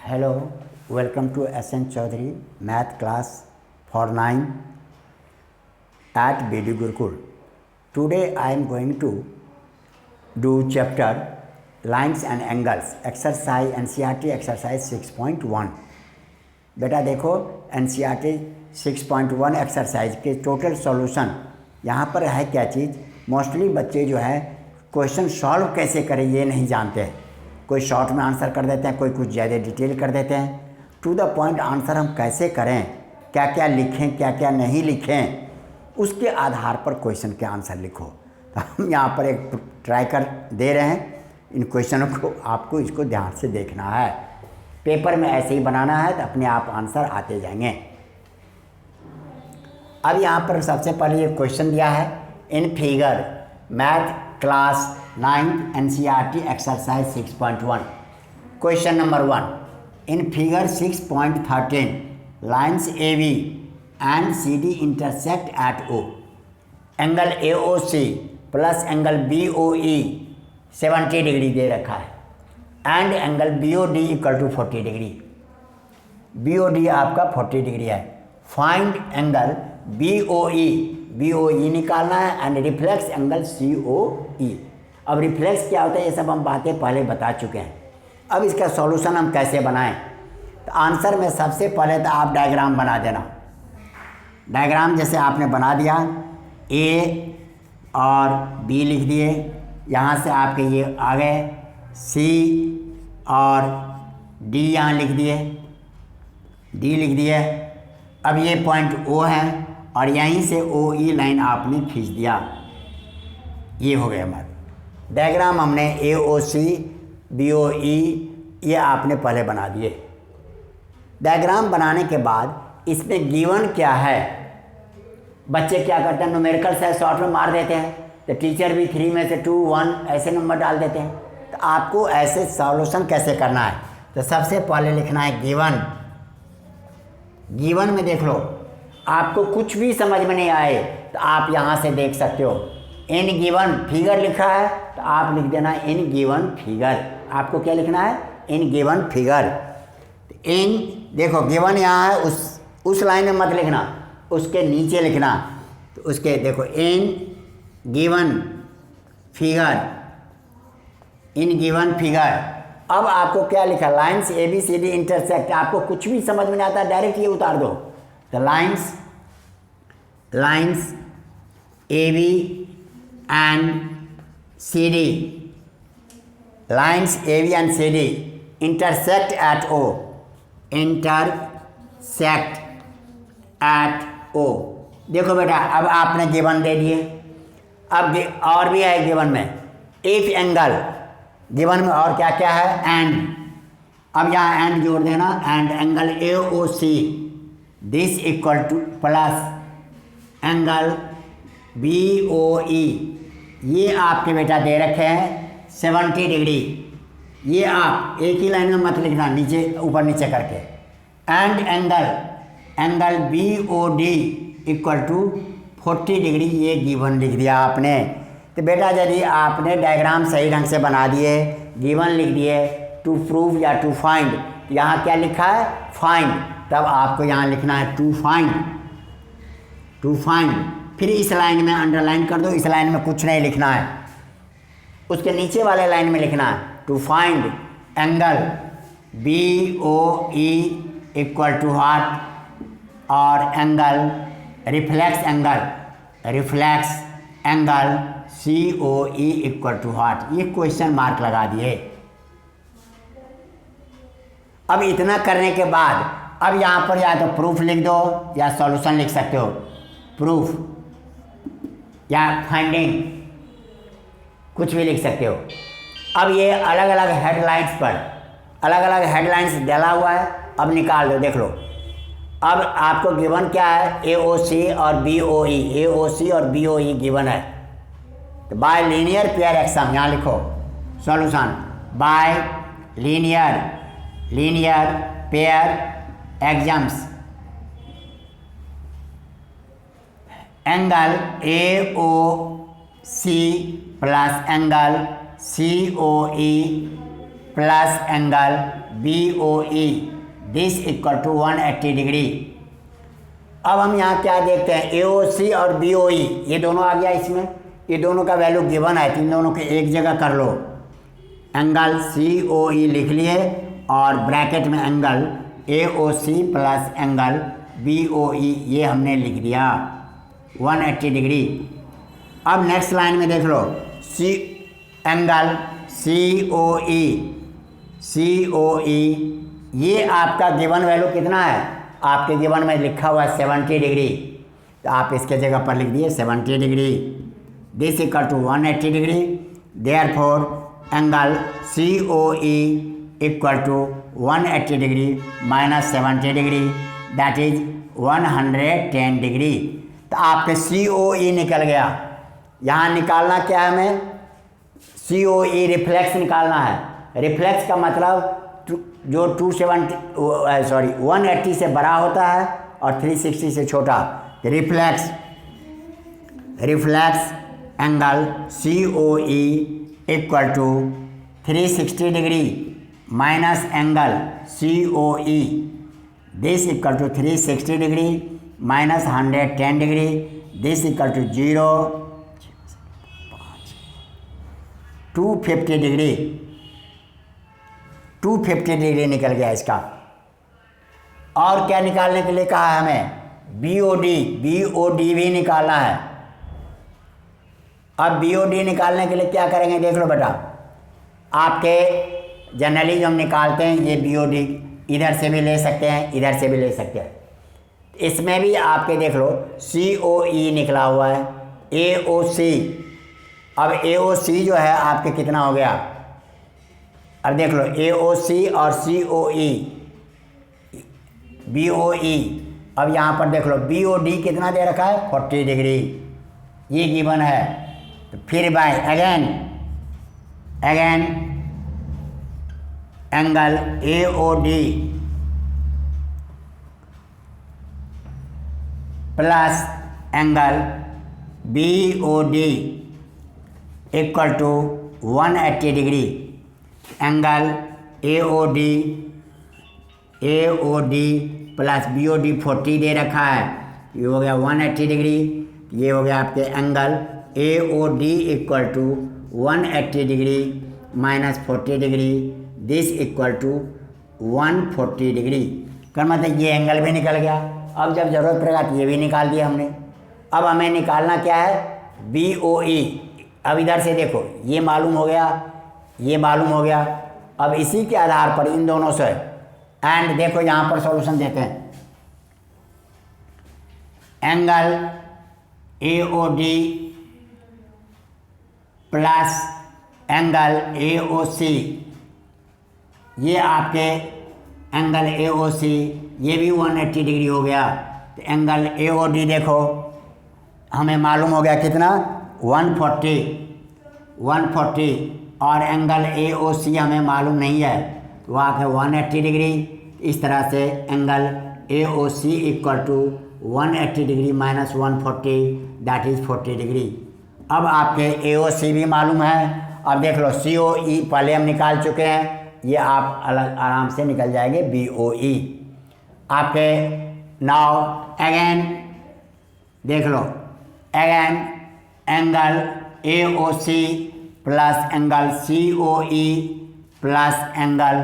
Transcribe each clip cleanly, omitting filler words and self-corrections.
Hello, welcome to SN Chaudhary Math class for 9 at BD Gurukul. Today I am going to do chapter Lines and Angles, exercise NCERT exercise 6.1. बेटा देखो NCERT 6.1 exercise के total solution यहाँ पर है क्या चीज़। Mostly बच्चे जो है क्वेश्चन सॉल्व कैसे करें ये नहीं जानते हैं। कोई शॉर्ट में आंसर कर देते हैं, कोई कुछ ज़्यादा डिटेल कर देते हैं। टू द पॉइंट आंसर हम कैसे करें, क्या क्या लिखें क्या क्या नहीं लिखें, उसके आधार पर क्वेश्चन के आंसर लिखो। तो हम यहाँ पर एक ट्राई कर दे रहे हैं। इन क्वेश्चनों को आपको इसको ध्यान से देखना है। पेपर में ऐसे ही बनाना है तो अपने आप आंसर आते जाएंगे। अब यहाँ पर सबसे पहले ये क्वेश्चन दिया है in figure math class 9 NCERT exercise 6.1। Question number 1, in figure 6.13 lines AB and CD intersect at O। Angle AOC plus angle BOE 70 degree दे रखा है and angle BOD equal to 40 degree. BOD आपका 40 degree है। Find angle BOE निकालना है and reflex angle COE। अब reflex क्या होता है ये सब हम बातें पहले बता चुके हैं। अब इसका सॉल्यूशन हम कैसे बनाएं, तो आंसर में सबसे पहले तो आप डायग्राम बना देना। डायग्राम जैसे आपने बना दिया, A और B लिख दिए, यहाँ से आपके ये आ गए C और D यहाँ लिख दिए, D लिख दिए। अब ये पॉइंट O है और यहीं से OE लाइन आपने खींच दिया। ये हो गया हमारा डायग्राम। हमने AOC BOE ये आपने पहले बना दिए। डायग्राम बनाने के बाद इसमें गिवन क्या है, बच्चे क्या करते हैं न्यूमेरिकल से शॉर्ट में मार देते हैं, तो टीचर भी 3 में से 2 1 ऐसे नंबर डाल देते हैं। तो आपको ऐसे सॉल्यूशन कैसे करना है, तो सबसे पहले लिखना है गिवन। गिवन में देख लो, आपको कुछ भी समझ में नहीं आए तो आप यहाँ से देख सकते हो। इन गिवन फिगर लिखा है तो आप लिख देना इन गिवन फिगर। आपको क्या लिखना है, इन गिवन फिगर। इन देखो गिवन यहाँ है, उस लाइन में मत लिखना, उसके नीचे लिखना। तो उसके देखो इन गिवन फिगर, इन गिवन फिगर। अब आपको क्या लिखा, लाइन्स ABCD इंटरसेक्ट। आपको कुछ भी समझ में नहीं आता डायरेक्ट ये उतार दो। तो lines AB and CD, lines AB and CD intersect at O, intersect at O। देखो बेटा अब आपने गिवन दे दिए। अब और भी है गिवन में, इफ एंगल, गिवन में और क्या क्या है, एंड। अब यहाँ एंड जोड़ देना, and angle AOC this equal two plus angle BOE, ये आपके बेटा दे रखे हैं 70 डिग्री। ये आप एक ही लाइन में मत लिखना, नीचे ऊपर नीचे करके। And angle BOD equal to 40 degree, ये गिवन लिख दिया आपने। तो बेटा यदि आपने डायग्राम सही ढंग से बना दिए, गिवन लिख दिए, टू प्रूव या टू फाइंड, यहाँ क्या लिखा है फाइंड, तब आपको यहाँ लिखना है टू फाइंड। फिर इस लाइन में अंडरलाइन कर दो, इस लाइन में कुछ नहीं लिखना है, उसके नीचे वाले लाइन में लिखना है to find angle BOE equal to what, और angle reflex angle COE equal to what. ये क्वेश्चन मार्क लगा दिए। अब इतना करने के बाद अब यहाँ पर या तो प्रूफ लिख दो या सॉल्यूशन लिख सकते हो। प्रूफ या फाइंडिंग कुछ भी लिख सकते हो। अब ये अलग अलग हेडलाइंस पर अलग अलग हेडलाइंस डाला हुआ है, अब निकाल दो। देख लो अब आपको गिवन क्या है, AOC और BOE, AOC और BOE गिवन है। तो बाय लीनियर पेयर एक्सम यहाँ लिखो solution, by linear pair axioms angle AOC plus angle COE plus angle BOE this equal to 180 degree. अब हम यहाँ क्या देखते हैं, AOC और BOE ये दोनों आ गया इसमें, ये दोनों का वैल्यू गिवन है, इन दोनों के एक जगह कर लो। एंगल COE लिख लिए और ब्रैकेट में angle AOC plus angle BOE ये हमने लिख दिया 180 डिग्री। अब नेक्स्ट लाइन में देख लो, एंगल COE ये आपका गिवन वैल्यू कितना है, आपके गिवन में लिखा हुआ है 70 डिग्री, तो आप इसके जगह पर लिख दिए 70 degree. This equal to 180 degree, therefore angle COE equal to 180 degree minus 70 degree that is 110 degree. तो आपके COE निकल गया। यहाँ निकालना क्या है, हमें COE रिफ्लेक्स निकालना है। रिफ्लेक्स का मतलब जो 180 से बड़ा होता है और 360 से छोटा। Reflex angle COE equal to 360 degree minus angle COE this equal to 360 degree minus 110 degree this equal to 250 degree. 250 degree निकल गया इसका। और क्या निकालने के लिए कहा है हमें, BOD भी निकालना है। अब BOD निकालने के लिए क्या करेंगे, देख लो बेटा, आपके जनरली जो हम निकालते हैं ये BOD इधर से भी ले सकते हैं, इधर से भी ले सकते हैं। इसमें भी आपके देख लो COE निकला हुआ है, AOC। अब AOC जो है आपके कितना हो गया, अब देख लो AOC और COE BOE। अब यहाँ पर देख लो BOD कितना दे रखा है 40 डिग्री, ये गिवन है। तो फिर by again angle AOD plus angle BOD equal to 180 degree. Angle AOD plus BOD 40 दे रखा है, ये हो गया 180 डिग्री। ये हो गया आपके angle AOD equal to 180 degree minus 40 degree this equal to 140 degree. कर मतलब ये एंगल भी निकल गया। अब जब ज़रूरत पड़ेगा तो ये भी निकाल दिया हमने। अब हमें निकालना क्या है, BOE। अब इधर से देखो ये मालूम हो गया, ये मालूम हो गया। अब इसी के आधार पर इन दोनों से एंड देखो यहाँ पर सॉल्यूशन देते हैं। Angle AOD plus angle AOC, ये आपके एंगल AOC ये भी 180 डिग्री हो गया। तो एंगल AOD देखो हमें मालूम हो गया कितना 140 और एंगल AOC हमें मालूम नहीं है, तो वहाँ के 180 डिग्री। इस तरह से angle AOC equal to 180 degree minus 140 that is 40 degree. अब आपके AOC भी मालूम है। अब देख लो COE पहले हम निकाल चुके हैं, ये आप अलग आराम से निकल जाएंगे BOE आपके। नाउ अगेन देख लो, again angle AOC plus angle COE plus angle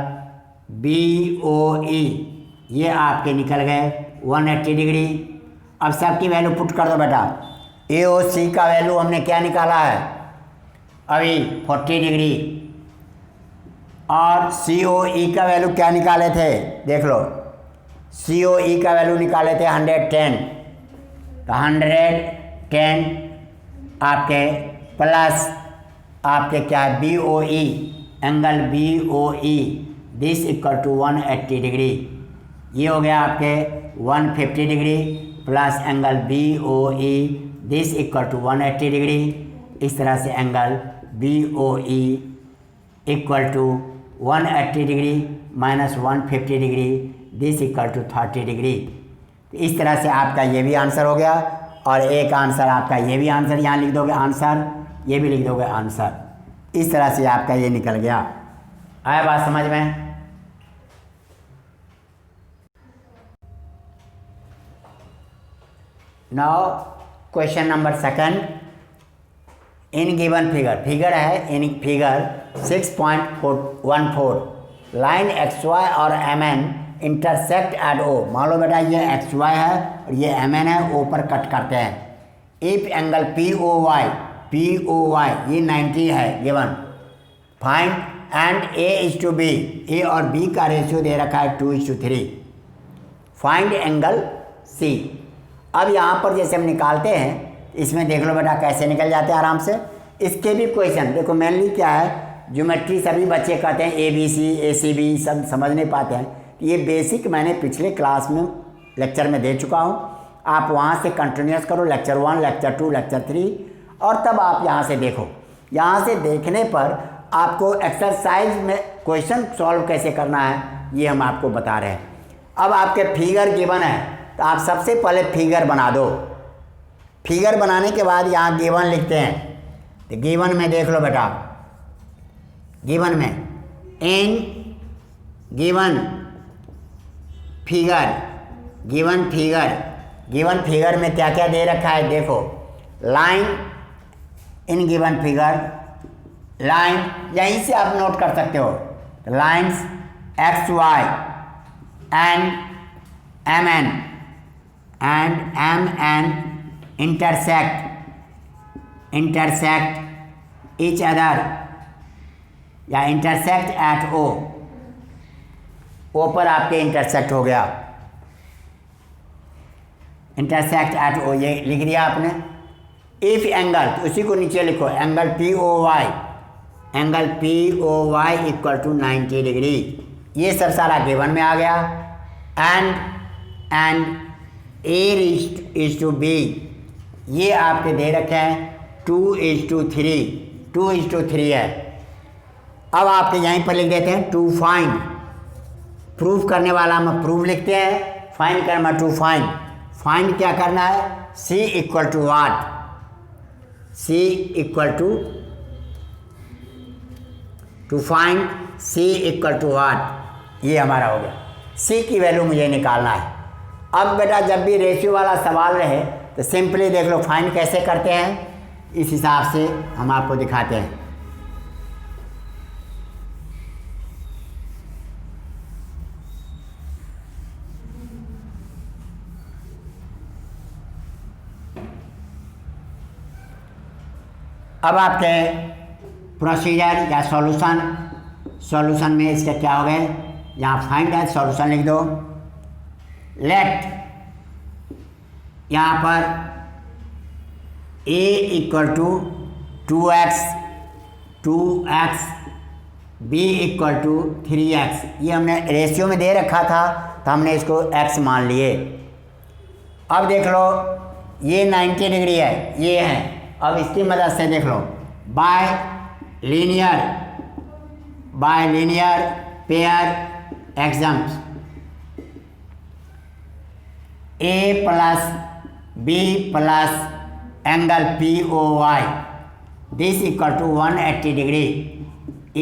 BOE ये आपके निकल गए 180 डिग्री। अब सबकी वैल्यू पुट कर दो बेटा। AOC का वैल्यू हमने क्या निकाला है अभी 40 डिग्री, और COE का वैल्यू क्या निकाले थे, देख लो COE का वैल्यू निकाले थे 110। तो 110 आपके प्लस आपके क्या है BOE, angle BOE this equal to 180 degree. ये हो गया आपके 150 degree plus angle BOE this equal to 180 degree. इस तरह से angle BOE equal to 180 degree minus 150 degree this equal to 30 degree. तो इस तरह से आपका ये भी आंसर हो गया, और एक आंसर आपका ये भी आंसर यहाँ लिख दोगे आंसर, ये भी लिख दोगे आंसर। इस तरह से आपका ये निकल गया। आया बात समझ में? Now question number second, in given figure है, in figure 6.14 line X Y और M N intersect at O. मान लो बेटा ये एक्स वाई है और ये एम एन है, ओ पर कट करते हैं। If angle P O Y ये 90 है given, find and A is to B, A और बी का रेशियो दे रखा है 2:3। Find angle C. अब यहाँ पर जैसे हम निकालते हैं, इसमें देख लो बेटा कैसे निकल जाते हैं आराम से। इसके भी क्वेश्चन देखो, मेनली क्या है, ज्योमेट्री सभी बच्चे कहते हैं A B C A C B सब समझ नहीं पाते हैं। ये बेसिक मैंने पिछले क्लास में लेक्चर में दे चुका हूँ, आप वहाँ से कंटिन्यूस करो, लेक्चर 1, लेक्चर 2, लेक्चर 3, और तब आप यहाँ से देखो। यहाँ से देखने पर आपको एक्सरसाइज में क्वेश्चन सॉल्व कैसे करना है ये हम आपको बता रहे हैं। अब आपके फिगर गिवन है तो आप सबसे पहले फिगर बना दो। फिगर बनाने के बाद यहाँ गिवन लिखते हैं, तो गिवन में देख लो बेटा, गिवन में इन गिवन फिगर में क्या क्या दे रखा है देखो। Line in given figure, line यहीं से आप नोट कर सकते हो, lines X Y and M N intersect each other या intersect at O, O पर आपके intersect हो गया, intersect at O ये लिख दिया आपने। if एंगल, तो उसी को नीचे लिखो, angle POY equal to 90 degree, ये सब सारा गिवन में आ गया। And A is to B ये आपके दे रखे हैं 2:3 है। अब आपके यहीं पर लिख देते हैं टू फाइंड, प्रूफ करने वाला हम प्रूफ लिखते हैं, फाइंड करना टू फाइंड। फाइंड क्या करना है, C equal to what, to find C equal to what, ये हमारा हो गया। C की वैल्यू मुझे निकालना है। अब बेटा जब भी रेशियो वाला सवाल रहे तो सिंपली देख लो फाइंड कैसे करते हैं, इस हिसाब से हम आपको दिखाते हैं। अब आपके प्रोसीजर या सॉल्यूशन में इसके क्या हो गए, यहाँ फाइंड है, सॉल्यूशन लिख दो। लेट यहाँ पर a equal to 2x, b equal to 3x, ये हमने रेशियो में दे रखा था तो हमने इसको x मान लिए। अब देख लो ये 90 डिग्री है, ये है। अब इसकी मदद से देख लो, by linear pair axioms a plus b plus angle POY this equal to 180 degree. a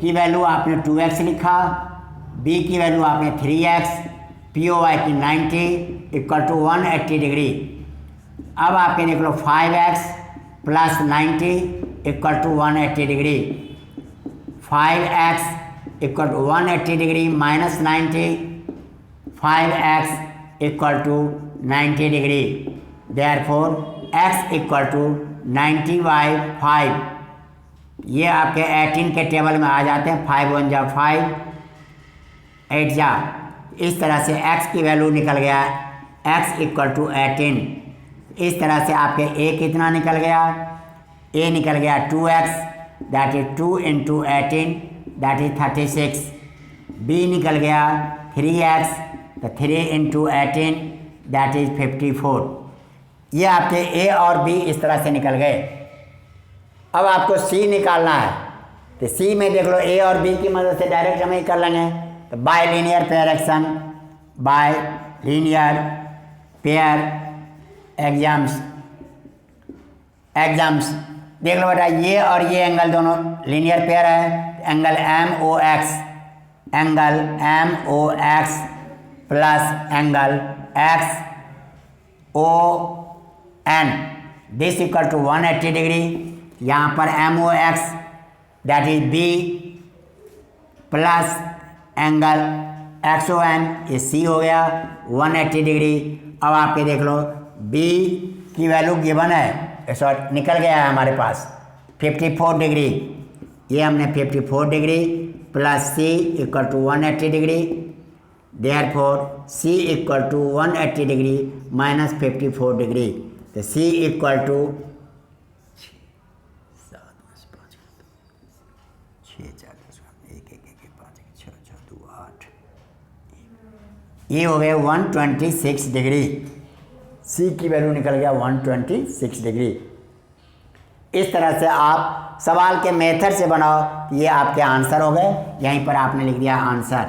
की वैल्यू आपने 2x लिखा, b की वैल्यू आपने 3x, POY की 90 इक्वल टू 180 डिग्री। अब आपके देख लो 5x plus 90 equal to 180 degree, 5x equal to 180 degree minus 90, 5x equal to 90 degree. Therefore x equal to 90/5, ये आपके 18 के टेबल में आ जाते हैं। 5 1 जा 5, 8 जा, इस तरह से x की वैल्यू निकल गया, x इक्वल टू 18। इस तरह से आपके a कितना निकल गया, a निकल गया 2x, that is 2 × 18 that is 36। b निकल गया 3x, तो 3 × 18 दैट इज 54। ये आपके a और b इस तरह से निकल गए। अब आपको c निकालना है, तो c में देख लो a और b की मदद से डायरेक्ट हम ही कर लेंगे। तो बाय लीनियर पेयर एग्जाम्स देख लो बेटा, ये और ये एंगल दोनों लीनियर पेयर है, angle M O X plus angle X O N this equal to 180 degree. यहाँ पर M O X that is B plus angle X O N ये सी हो गया 180 डिग्री। अब आपके देख लो बी की वैल्यू गिवन है, सॉरी निकल गया है हमारे पास 54 डिग्री। ये हमने 54 degree plus C equal to 180 degree, therefore C equal to 180 degree minus 54 degree. तो सी इक्वल टू ये हो गए 126 डिग्री। सी की वैल्यू निकल गया 126 डिग्री। इस तरह से आप सवाल के मेथड से बनाओ, ये आपके आंसर हो गए। यहीं पर आपने लिख दिया आंसर,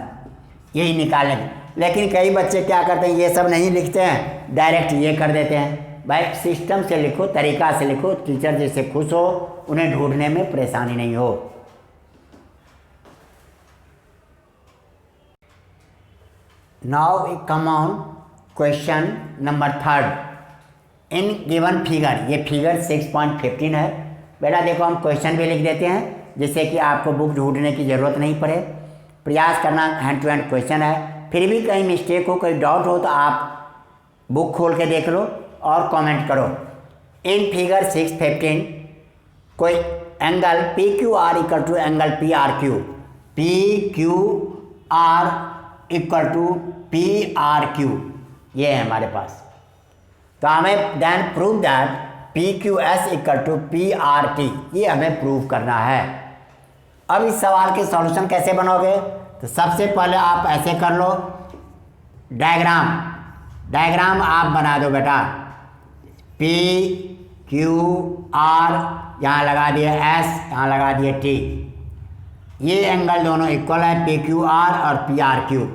यही निकालने। लेकिन कई बच्चे क्या करते हैं, ये सब नहीं लिखते हैं, डायरेक्ट ये कर देते हैं। भाई सिस्टम से लिखो, तरीका से लिखो, टीचर जिससे खुश हो, उन्हें ढूंढने में परेशानी नहीं हो। Now we come on question number 3 in given figure. ये फिगर 6.15 है। बेटा देखो हम क्वेश्चन भी लिख देते हैं जिससे कि आपको बुक ढूंढने की ज़रूरत नहीं पड़े। प्रयास करना, हैंड टू हैंड क्वेश्चन है। फिर भी कहीं मिस्टेक हो, कोई डाउट हो तो आप बुक खोल के देख लो और कमेंट करो। इन फिगर 6.15 कोई angle P Q R equal to angle P R Q, P Q R equal to P R Q, ये है हमारे पास। तो हमें then prove that P Q S equal to P R T, ये हमें प्रूव करना है। अब इस सवाल के सॉल्यूशन कैसे बनोगे, तो सबसे पहले आप ऐसे कर लो, डायग्राम आप बना दो बेटा। पी क्यू आर यहाँ लगा दिए एस, यहाँ लगा दिए टी। ये एंगल दोनों इक्वल है, पी क्यू आर और पी आर क्यू,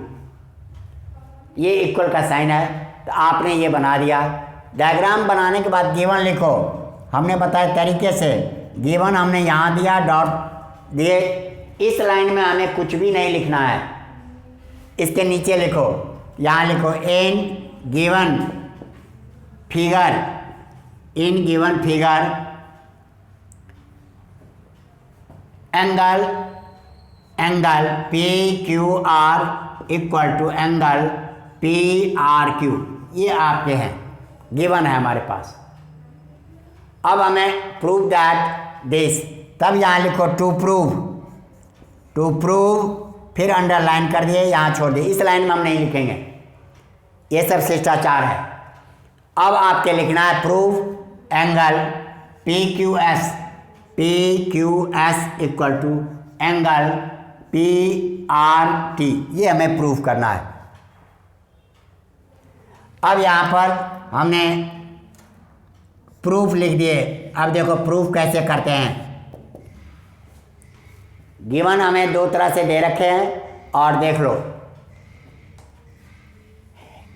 ये इक्वल का साइन है। तो आपने ये बना दिया। डायग्राम बनाने के बाद गिवन लिखो। हमने बताया तरीके से, गिवन हमने यहाँ दिया, डॉट दिए। इस लाइन में हमें कुछ भी नहीं लिखना है, इसके नीचे लिखो, यहाँ लिखो in given figure angle P Q R equal to angle P R Q, ये आपके हैं, गिवन है हमारे पास। अब हमें प्रूव दैट दिस, तब यहाँ लिखो टू प्रूव, फिर अंडरलाइन कर दिए, यहाँ छोड़ दिए। इस लाइन में हम नहीं लिखेंगे, ये सब शिष्टाचार है। अब आपके लिखना है prove angle P Q S equal to angle P R T, ये हमें प्रूव करना है। अब यहाँ पर हमने प्रूफ लिख दिए। अब देखो प्रूफ कैसे करते हैं। गिवन हमें दो तरह से दे रखे हैं और देख लो,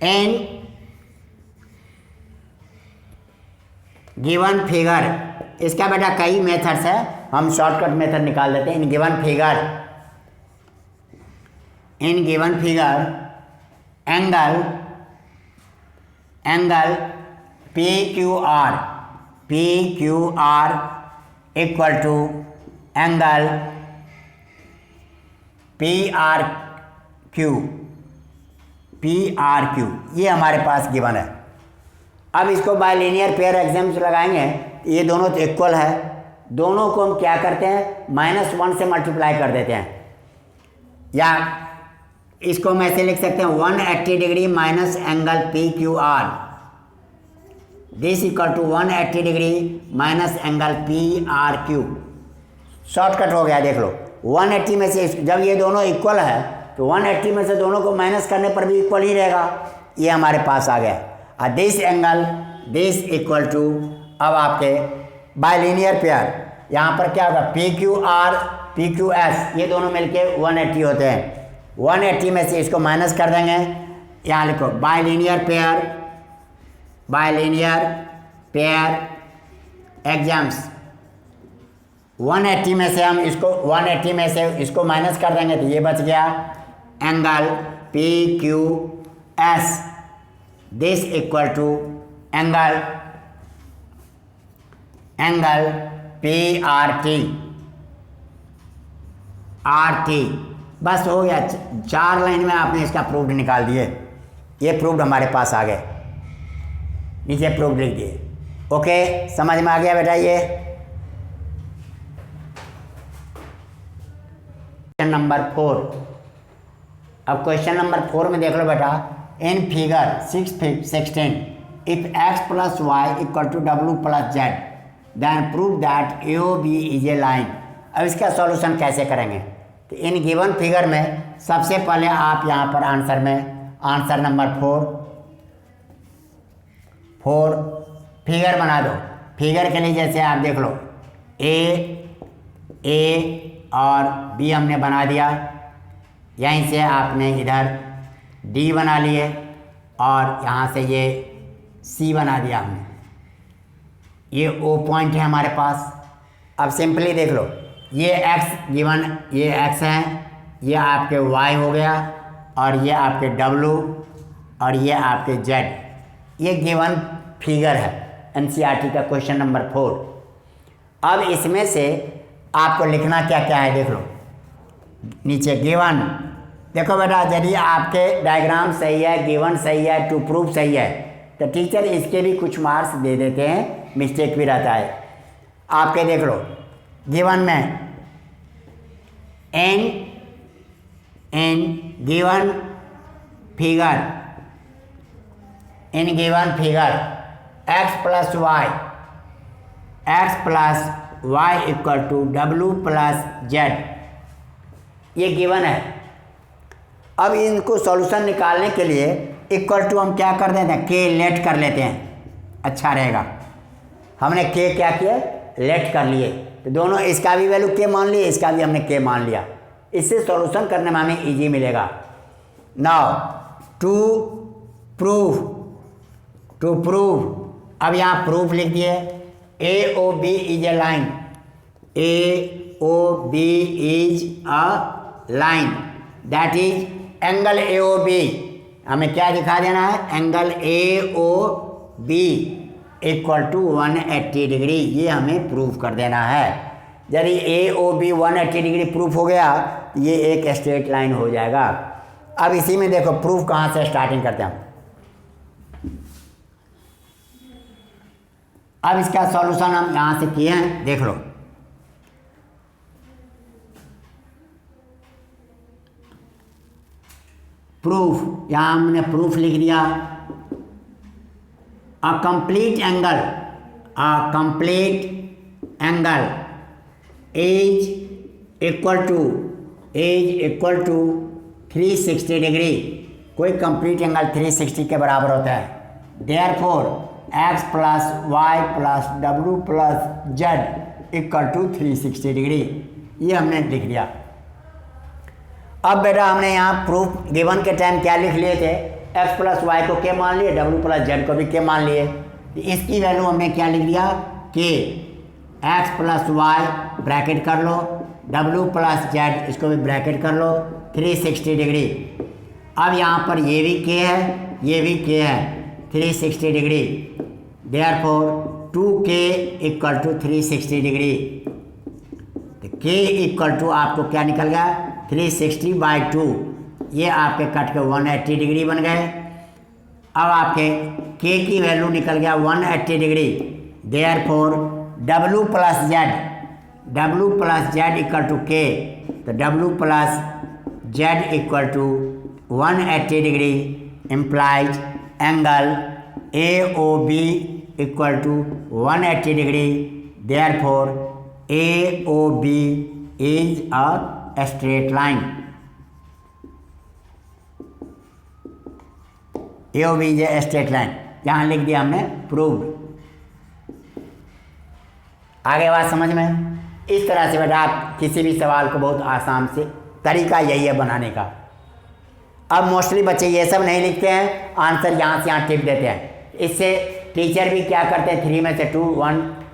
इन गिवन फिगर, इसका बेटा कई मेथड्स है, हम शॉर्टकट मेथड निकाल देते हैं। In given figure angle P Q R equal to angle P R Q, ये हमारे पास गिवन है। अब इसको बाइलिनियर पेयर एग्जाम्स लगाएंगे, ये दोनों तो इक्वल है, दोनों को हम क्या करते हैं, -1 से मल्टीप्लाई कर देते हैं। या इसको हम ऐसे लिख सकते हैं 180 degree minus angle P Q R, this equal to 180 degree minus angle P R Q. Shortcut हो गया, देख लो। 180 में से जब ये दोनों इक्वल है तो 180 में से दोनों को माइनस करने पर भी इक्वल ही रहेगा, ये हमारे पास आ गया। और दिस इक्वल टू, अब आपके बाइलिनियर पेयर, यहाँ पर क्या होगा, P Q R P Q S, ये दोनों मिलके 180 होते हैं। 180 में से इसको माइनस कर देंगे, यहाँ लिखो बाइलिनियर पेयर एग्जाम्स, 180 में से हम इसको 180 में से इसको माइनस कर देंगे तो ये बच गया angle P Q S, this equal to angle P R T. बस हो गया, 4 लाइन में आपने इसका प्रूफ निकाल दिए। ये प्रूफ हमारे पास आ गए, नीचे प्रूफ लिख दिए। ओके, समझ में आ गया बेटा। ये क्वेश्चन नंबर 4। अब क्वेश्चन नंबर 4 में देख लो बेटा, in figure 16 if x plus Y equal to W plus Z then prove that A O B is a line. अब इसका सॉल्यूशन कैसे करेंगे? तो इन गिवन फिगर में सबसे पहले आप यहाँ पर आंसर में आंसर नंबर 4 फिगर बना दो। फिगर के लिए जैसे आप देख लो ए और बी हमने बना दिया, यहीं से आपने इधर डी बना लिए और यहाँ से ये सी बना दिया हमने। ये ओ पॉइंट है हमारे पास। अब सिंपली देख लो, ये एक्स गिवन, ये एक्स है, ये आपके वाई हो गया और ये आपके डब्लू और ये आपके जेड। ये गिवन फिगर है एनसीईआरटी का क्वेश्चन नंबर 4। अब इसमें से आपको लिखना क्या क्या है देख लो, नीचे गिवन। देखो बेटा, यदि आपके डायग्राम सही है, गिवन सही है, टू प्रूफ सही है तो टीचर इसके भी कुछ मार्क्स दे देते हैं, मिस्टेक भी रहता है। आपके देख लो गिवन में in given figure x plus Y equal to W plus Z, ये गिवन है। अब इनको सॉल्यूशन निकालने के लिए इक्वल टू हम क्या कर देते हैं, के लेट कर लेते हैं, अच्छा रहेगा। हमने के क्या किया, लेट कर लिए, तो दोनों इसका भी वैल्यू के मान लिए, इसका भी हमने के मान लिया। इससे सॉल्यूशन करने में हमें इजी मिलेगा। नाउ टू प्रूव, अब यहाँ प्रूफ लिख दिए, A O B is a line, A O B is a line that is angle A O B. हमें क्या दिखा देना है, angle A O B equal to 180 degree, ये हमें प्रूफ कर देना है। यदि A O B 180 degree proof हो गया, ये एक स्ट्रेट लाइन हो जाएगा। अब इसी में देखो प्रूफ कहाँ से स्टार्टिंग करते हैं हम। अब इसका सॉल्यूशन हम यहाँ से किए हैं, देख लो। प्रूफ, यहाँ हमने प्रूफ लिख दिया। A complete angle is equal to 360 degree. कोई कंप्लीट एंगल 360 के बराबर होता है। Therefore x plus Y plus W plus Z equal to 360 degree, ये हमने लिख दिया। अब बेटा हमने यहाँ प्रूफ गिवन के टाइम क्या लिख लिए थे, x प्लस वाई को के मान लिए, डब्ल्यू प्लस जेड को भी के मान लिए। इसकी वैल्यू हमने क्या लिख दिया, के। x प्लस वाई ब्रैकेट कर लो, डब्ल्यू प्लस जेड इसको भी ब्रैकेट कर लो, 360 डिग्री। अब यहाँ पर ये भी के है, ये भी के है, 360 degree. Therefore 2k equal to 360 degree. तो k इक्वल टू आपको क्या निकल गया, 360/2। ये आपके कट के 180 डिग्री बन गए। अब आपके k की वैल्यू निकल गया 180 degree. Therefore w plus Z equal to k, तो w plus Z equal to 180 degree implies angle AOB equal to 180 degree. Therefore AOB is a straight line. AOB is a straight line, यहाँ लिख दिया हमने proved. आगे बात समझ में? इस तरह से बेटा आप किसी भी सवाल को बहुत आसान से, तरीका यही है बनाने का। अब मोस्टली बच्चे ये सब नहीं लिखते हैं, आंसर यहाँ से यहाँ टिप देते हैं। इससे टीचर भी क्या करते हैं, 3 में से 2, 1